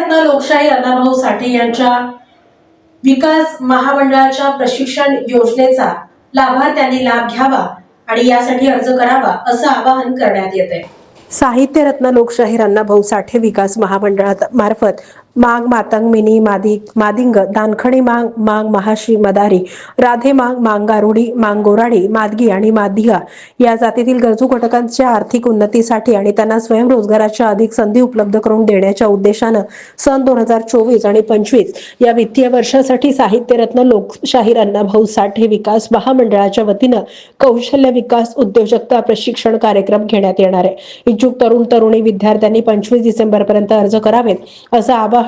साहित्यरत्न लोकशाहीर अण्णाभाऊ साठे यांच्या विकास महामंडळाच्या प्रशिक्षण योजनेचा लाभार्थ्यांनी लाभ घ्यावा आणि यासाठी अर्ज करावा असं आवाहन करण्यात येत आहे। साहित्यरत्न लोकशाहीर अण्णाभाऊ साठे विकास महामंडळात मार्फत मांग मातंग मिनी मादिंग दानखणी मांग मांग महाशी मदारी राधे मांग मांग गारुडी मांग गोराडी मादगी आणि मादिगा या जातीतील गरजू घटकांच्या आर्थिक उन्नतीसाठी आणि त्यांना स्वयंरोजगाराच्या अधिक संधी उपलब्ध करून देण्याच्या उद्देशानं सन 2024 आणि 25 या वित्तीय वर्षासाठी साहित्यरत्न लोकशाहीर अण्णाभाऊ साठे विकास महामंडळाच्या वतीनं कौशल्य विकास उद्योजकता प्रशिक्षण कार्यक्रम घेण्यात येणार आहे। इच्छुक तरुण तरुणी विद्यार्थ्यांनी 25 डिसेंबर पर्यंत अर्ज करावेत असं आवाहन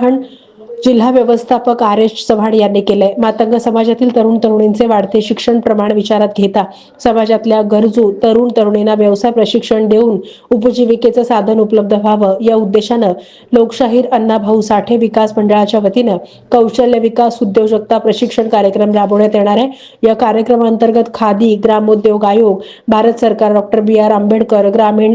जिल्हा व्यवस्थापक आर.एस. चव्हाण यांनी केलंय। मातंग समाजातील तरुण तरुणींचे वाढते शिक्षण प्रमाण विचारात घेता समाजातल्या गरजू तरुण तरुणींना व्यवसाय प्रशिक्षण देऊन उपजीविकेचं साधन उपलब्ध व्हावं या उद्देशानं लोकशाहीर अण्णाभाऊ साठे विकास मंडळाच्या वतीनं कौशल्य विकास उद्योजकता प्रशिक्षण कार्यक्रम राबवण्यात येणार आहे। या कार्यक्रमांतर्गत खादी ग्रामोद्योग आयोग, भारत सरकार, डॉक्टर बी.आर. आंबेडकर ग्रामीण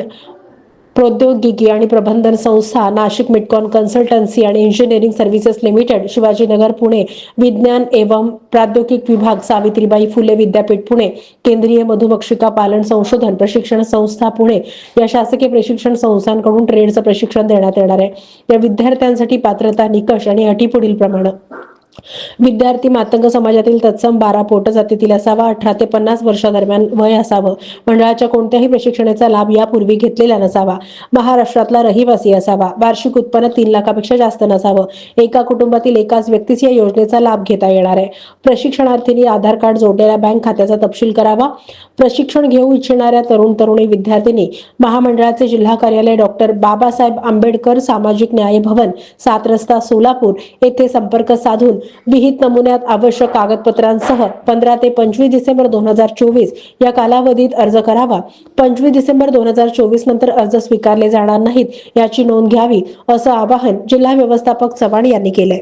प्रौद्योगिकी आणि प्रबंधन संस्था, नाशिक मिडकॉन कन्सल्टन्सी आणि engineering services limited, Shivajinagar Pune, विज्ञान एवं प्रौद्योगिक विभाग, सावित्रीबाई फुले विद्यापीठ पुणे, केंद्रीय मधुमक्षिका पालन संशोधन प्रशिक्षण संस्था पुणे या शासकीय प्रशिक्षण संस्थांकडून ट्रेडचं प्रशिक्षण देण्यात येणार आहे। या विद्यार्थ्यांसाठी पात्रता निकष आणि अटी पुढील प्रमाणे विद्यार्थी मातंग समाजातील तत्सम 12 पोट जातीतील असावा, 18 ते 50 वर्षादरम्यान वय असावं, मंडळाच्या कोणत्याही प्रशिक्षणाचा लाभ यापूर्वी घेतलेला नसावा, महाराष्ट्रातला रहिवासी असावा, वार्षिक उत्पन्न 3 लाखापेक्षा जास्त नसावं, एका कुटुंबातील एकाच व्यक्तीस या योजनेचा लाभ घेता येणार आहे। प्रशिक्षणार्थींनी आधार कार्ड जोडलेल्या बँक खात्याचा तपशील करावा। प्रशिक्षण घेऊ इच्छिणाऱ्या तरुण तरुणी विद्यार्थ्यांनी महामंडळाचे जिल्हा कार्यालय डॉक्टर बाबासाहेब आंबेडकर सामाजिक न्याय भवन 7 रस्ता सोलापूर येथे संपर्क साधून विहित नमुन्यात आवश्यक कागदपत्रांसह 15 ते 25 डिसेंबर 2024 या कालावधीत अर्ज करावा। 25 डिसेंबर 2024 नंतर अर्ज स्वीकारले जाणार नाहीत याची नोंद घ्यावी असं आवाहन जिल्हा व्यवस्थापक चव्हाण यांनी केलंय।